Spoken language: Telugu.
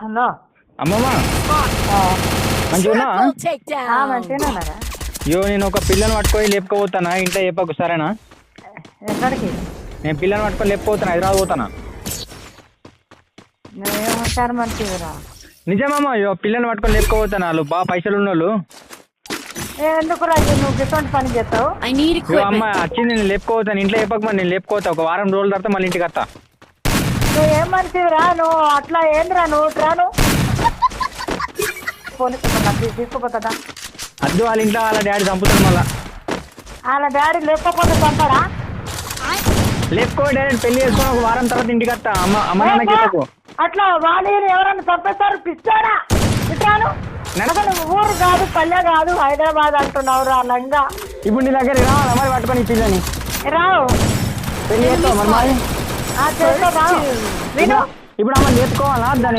హలో అమ్మమ్మ మంచిగా మంచిగా అయ్యో నేను ఒక పిల్లని పట్టుకొని లేపుకోపోతానా ఇంట్లో చెప్పకు సరేనా? ఎక్కడికి? నేను పిల్లని పట్టుకొని లేపుకోపోతాను, హైదరాబాద్ పోతానా. నువ్వేమంటారు మంచిగా? నిజమమ్మా, అయ్యో పిల్లని పట్టుకొని లేపుకోపోతాను. వాళ్ళు బాగా పైసలు ఉన్నోళ్ళు. ఎందుకు రాజు నువ్వు గిటువంటి పని చేస్తావు? అమ్మ వచ్చింది, నేను లేపుకోపోతాను. ఇంట్లో చెప్పక నేను లేపుకోతా. ఒక వారం రోజుల తర్వాత మళ్ళీ ఇంటికి వస్తా. నువ్వు ఏం మంచిదిరా, నువ్వు అట్లా ఏందిరా, నువ్వు రాను తీసుకుపోతుందా? అద్దు వాళ్ళ ఇంట్లో వాళ్ళ డాడీ చంపుతాడు మళ్ళా. వాళ్ళ డాడీ లేకపోతే చంపాడా? లేపుకో డైరెక్ట్ పెళ్లి చేసుకొని ఒక వారం తర్వాత ఇంటికి వస్తా. అమ్మ నాన్నకి చెప్పకు. అట్లా వాళ్ళు ఎవరన్నా చంపేస్తారు పిచ్చాడా? ఇట్లాను అసలు ఊరు కాదు, పల్లె కాదు, హైదరాబాద్ అంటున్నావు రా లంగా. ఇప్పుడు నీ దగ్గర రావాలా మరి పట్టుకొని ఈ పిల్లని? రావు పెళ్లి చేస్తావు మరి. చేస్తా రావు. ఇప్పుడు అమ్మ లేపుకోవాలా దాన్ని?